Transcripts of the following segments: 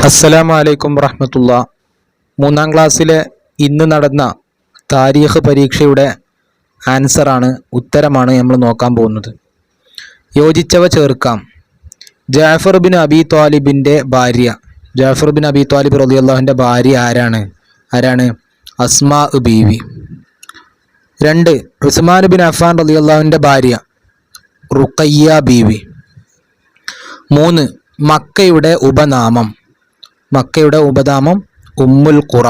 അസ്സലാമു അലൈക്കും വറഹ്മത്തുള്ളാ. 3-ാം ക്ലാസ്സിലെ ഇന്ന് നടന്ന താരീഖ് പരീക്ഷയുടെ ഉത്തരമാണ് നമ്മൾ നോക്കാൻ പോകുന്നത്. യോജിച്ചവ ചേർക്കാം. ജാഫർ ബിൻ അബി ത്വാലിബിൻ്റെ ഭാര്യ, ജാഫർ ബിൻ അബി ത്വാലിബ് റളിയല്ലാഹുവിൻ്റെ ഭാര്യ ആരാണ്? അസ്മാ ബീവി. 2. ഉസ്മാൻ ബിൻ അഫ്ഫാൻ റളിയല്ലാഹുവിൻ്റെ ഭാര്യ റുഖയ്യ ബീവി. 3. മക്കയുടെ ഉപനാമം ഉമ്മുൽ ഖുറ.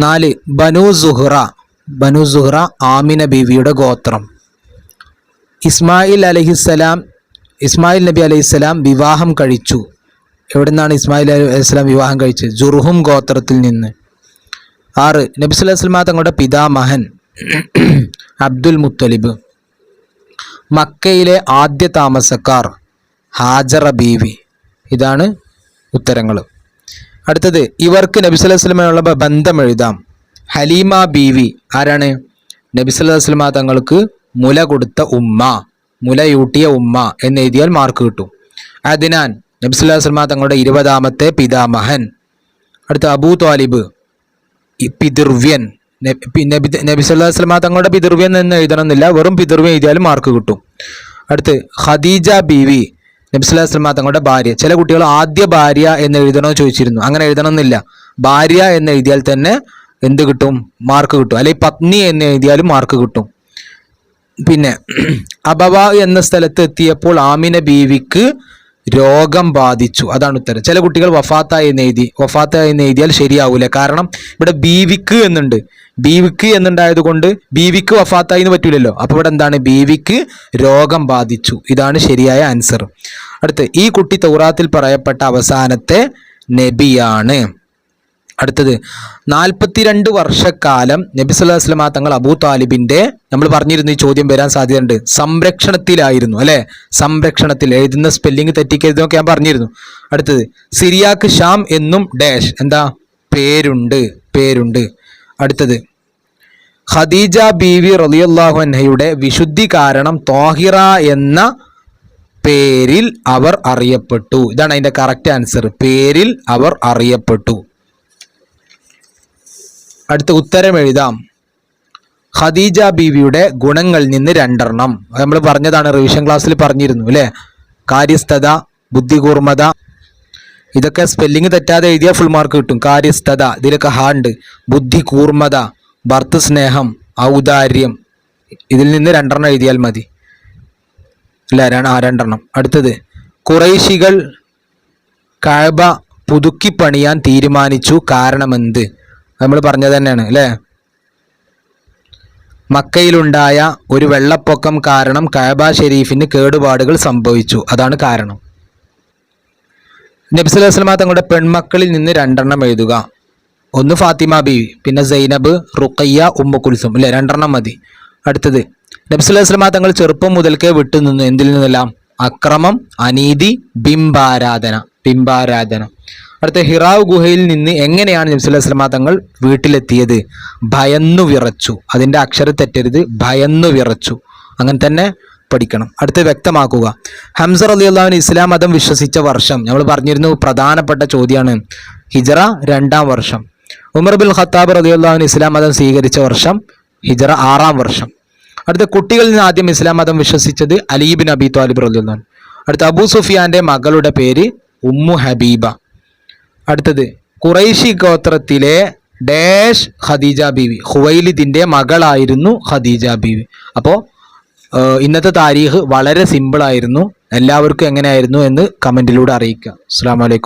4. ബനു സുഹ്റ ആമിന ബീവിയുടെ ഗോത്രം. ഇസ്മായിൽ നബി അലൈഹിസ്സലാം വിവാഹം കഴിച്ചു. എവിടെ നിന്നാണ് ഇസ്മായിൽ അലൈഹിസ്സലാം വിവാഹം കഴിച്ചത്? ജുർഹും ഗോത്രത്തിൽ നിന്ന്. 6. നബി സല്ലല്ലാഹു അലൈഹി വസല്ലം തങ്ങളുടെ പിതാമഹൻ അബ്ദുൽ മുത്തലിബ്. മക്കയിലെ ആദ്യ താമസക്കാർ ഹാജറ ബീവി. ഇതാണ് ഉത്തരങ്ങൾ. അടുത്തത്, ഇവർക്ക് നബി സല്ലല്ലാഹു അലൈഹി വസല്ലമയുള്ള ബന്ധം എഴുതാം. ഹലീമ ബീവി ആരാണ്? നബി സല്ലല്ലാഹു അലൈഹി വസല്ലമ തങ്ങൾക്ക് മുലയൂട്ടിയ ഉമ്മ എന്ന് എഴുതിയാൽ മാർക്ക് കിട്ടും. അദ്നാൻ നബി സല്ലല്ലാഹു അലൈഹി വസല്ലമ തങ്ങളുടെ 20ാമത്തെ പിതാമഹൻ. അടുത്ത അബൂ ത്വാലിബ് പിതൃവ്യൻ. നബി സല്ലല്ലാഹു അലൈഹി വസല്ലമ തങ്ങളുടെ പിതൃവ്യൻ എന്ന് എഴുതണമെന്നില്ല, വെറും പിതൃവ്യൻ എഴുതിയാലും മാർക്ക് കിട്ടും. അടുത്ത് ഖദീജ ബീവി നബി സല്ലല്ലാഹു അലൈഹി വസല്ലമ തങ്ങളുടെ ഭാര്യ. ചില കുട്ടികൾ ആദ്യ ഭാര്യ എന്ന് എഴുതണമെന്ന് ചോദിച്ചിരുന്നു. അങ്ങനെ എഴുതണമെന്നില്ല, ഭാര്യ എന്ന് എഴുതിയാൽ തന്നെ എന്ത് കിട്ടും? മാർക്ക് കിട്ടും. അല്ലെങ്കിൽ പത്നി എന്ന് എഴുതിയാലും മാർക്ക് കിട്ടും. പിന്നെ അബവ എന്ന സ്ഥലത്ത് എത്തിയപ്പോൾ ആമിന ബീവിക്ക് രോഗം ബാധിച്ചു. അതാണ് ഉത്തരം. ചില കുട്ടികൾ വഫാത്തായി എന്ന് എഴുതിയാൽ ശരിയാവൂല. കാരണം ഇവിടെ ബീവിക്ക് എന്നുണ്ടായത് കൊണ്ട് ബീവിക്ക് വഫാത്തായി എന്ന് പറ്റൂലല്ലോ. അപ്പോൾ ഇവിടെ എന്താണ്? ബീവിക്ക് രോഗം ബാധിച്ചു. ഇതാണ് ശരിയായ ആൻസർ. അടുത്ത്, ഈ കുട്ടി തൗറാത്തിൽ പറയപ്പെട്ട അവസാനത്തെ നബിയാണ്. അടുത്തത്, 42 വർഷക്കാലം നബി സല്ലല്ലാഹു അലൈഹി വസല്ലമ തങ്ങൾ അബൂ താലിബിന്റെ, നമ്മൾ പറഞ്ഞിരുന്നു ഈ ചോദ്യം വരാൻ സാധ്യതയുണ്ട്, സംരക്ഷണത്തിലായിരുന്നു അല്ലെ. സംരക്ഷണത്തിൽ, എഴുതുന്ന സ്പെല്ലിംഗ് തെറ്റിക്കരുതെന്നൊക്കെ ഞാൻ പറഞ്ഞിരുന്നു. അടുത്തത്, സിറിയാക്ക് ഷാം എന്നും ഡാഷ് എന്താ പേരുണ്ട്. അടുത്തത്, ഖദീജ ബീവി റളിയല്ലാഹു അൻഹയുടെ വിശുദ്ധി കാരണം ത്വാഹിറ എന്ന പേരിൽ അവർ അറിയപ്പെട്ടു. ഇതാണ് അതിന്റെ കറക്റ്റ് ആൻസർ. പേരിൽ അവർ അറിയപ്പെട്ടു. അടുത്ത ഉത്തരം എഴുതാം. ഖദീജ ബീവിയുടെ ഗുണങ്ങളിൽ നിന്ന് 2 നമ്മൾ പറഞ്ഞതാണ്, റിവിഷൻ ക്ലാസ്സിൽ പറഞ്ഞിരുന്നു അല്ലേ. കാര്യസ്ഥത, ബുദ്ധികൂർമ്മത, ഇതൊക്കെ സ്പെല്ലിംഗ് തെറ്റാതെ എഴുതിയാൽ ഫുൾ മാർക്ക് കിട്ടും. കാര്യസ്ഥത, ഇതിലൊക്കെ ഹാണ്ട്. ബുദ്ധി കൂർമ്മത, ഭർത്തൃസ്നേഹം, ഔദാര്യം, ഇതിൽ നിന്ന് 2 എഴുതിയാൽ മതി. അല്ല, 2. അടുത്തത്, ഖുറൈശികൾ കഅബ പുതുക്കി പണിയാൻ തീരുമാനിച്ചു. കാരണമെന്ത്? നമ്മൾ പറഞ്ഞത് തന്നെയാണ് അല്ലേ. മക്കയിലുണ്ടായ ഒരു വെള്ളപ്പൊക്കം കാരണം കഅബ ഷെരീഫിന് കേടുപാടുകൾ സംഭവിച്ചു. അതാണ് കാരണം. നബി സല്ലല്ലാഹു അലൈഹി വസല്ലമ തങ്ങളുടെ പെൺമക്കളിൽ നിന്ന് 2 എഴുതുക. ഒന്ന് ഫാത്തിമ ബീവി, പിന്നെ സൈനബ്, റുഖയ്യ, ഉമ്മു കുൽസും അല്ലേ. 2 മതി. അടുത്തത്, നബി സല്ലല്ലാഹു അലൈഹി വസല്ലമ തങ്ങൾ ചെറുപ്പം മുതൽക്കേ വിട്ടുനിന്നു എന്തിൽ നിന്നെല്ലാം? അക്രമം, അനീതി, ബിംബാരാധന. അടുത്ത, ഹിറാവ് ഗുഹയിൽ നിന്ന് എങ്ങനെയാണ് നബി സല്ലല്ലാഹു അലൈഹി വസല്ലമ തങ്ങൾ വീട്ടിലെത്തിയത്? ഭയന്നു വിറച്ചു. അതിൻ്റെ അക്ഷരം തെറ്റരുത്, ഭയന്നു വിറച്ചു. അങ്ങനെ തന്നെ പഠിക്കണം. അടുത്ത്, വ്യക്തമാക്കുക. ഹംസ റളിയല്ലാഹു അൻഹു ഇസ്ലാം മതം വിശ്വസിച്ച വർഷം നമ്മൾ പറഞ്ഞിരുന്നു, പ്രധാനപ്പെട്ട ചോദ്യമാണ്. ഹിജറ 2-ാം വർഷം. ഉമർ ബിൻ ഖത്താബ് റളിയല്ലാഹു അൻഹു ഇസ്ലാം മതം സ്വീകരിച്ച വർഷം ഹിജറ 6-ാം വർഷം. അടുത്ത, കുട്ടികളിൽ നിന്ന് ആദ്യം ഇസ്ലാം മതം വിശ്വസിച്ചത് അലി ബിൻ അബി ത്വാലിബ് റളിയല്ലാഹു അൻഹു. അടുത്ത, അബൂ സുഫിയാന്റെ മകളുടെ പേര് ഉമ്മു ഹബീബ. അടുത്തത്, ഖുറൈശി ഗോത്രത്തിലെ ഡാഷ് ഖദീജ ബീവി. ഖുവൈലിദിന്റെ മകളായിരുന്നു ഖദീജ ബീവി. അപ്പോൾ ഇന്നത്തെ താരീഖ് വളരെ സിമ്പിൾ ആയിരുന്നു. എല്ലാവർക്കും എങ്ങനെയായിരുന്നു എന്ന് കമന്റിലൂടെ അറിയിക്കുക. അസ്സലാമു അലൈക്കും.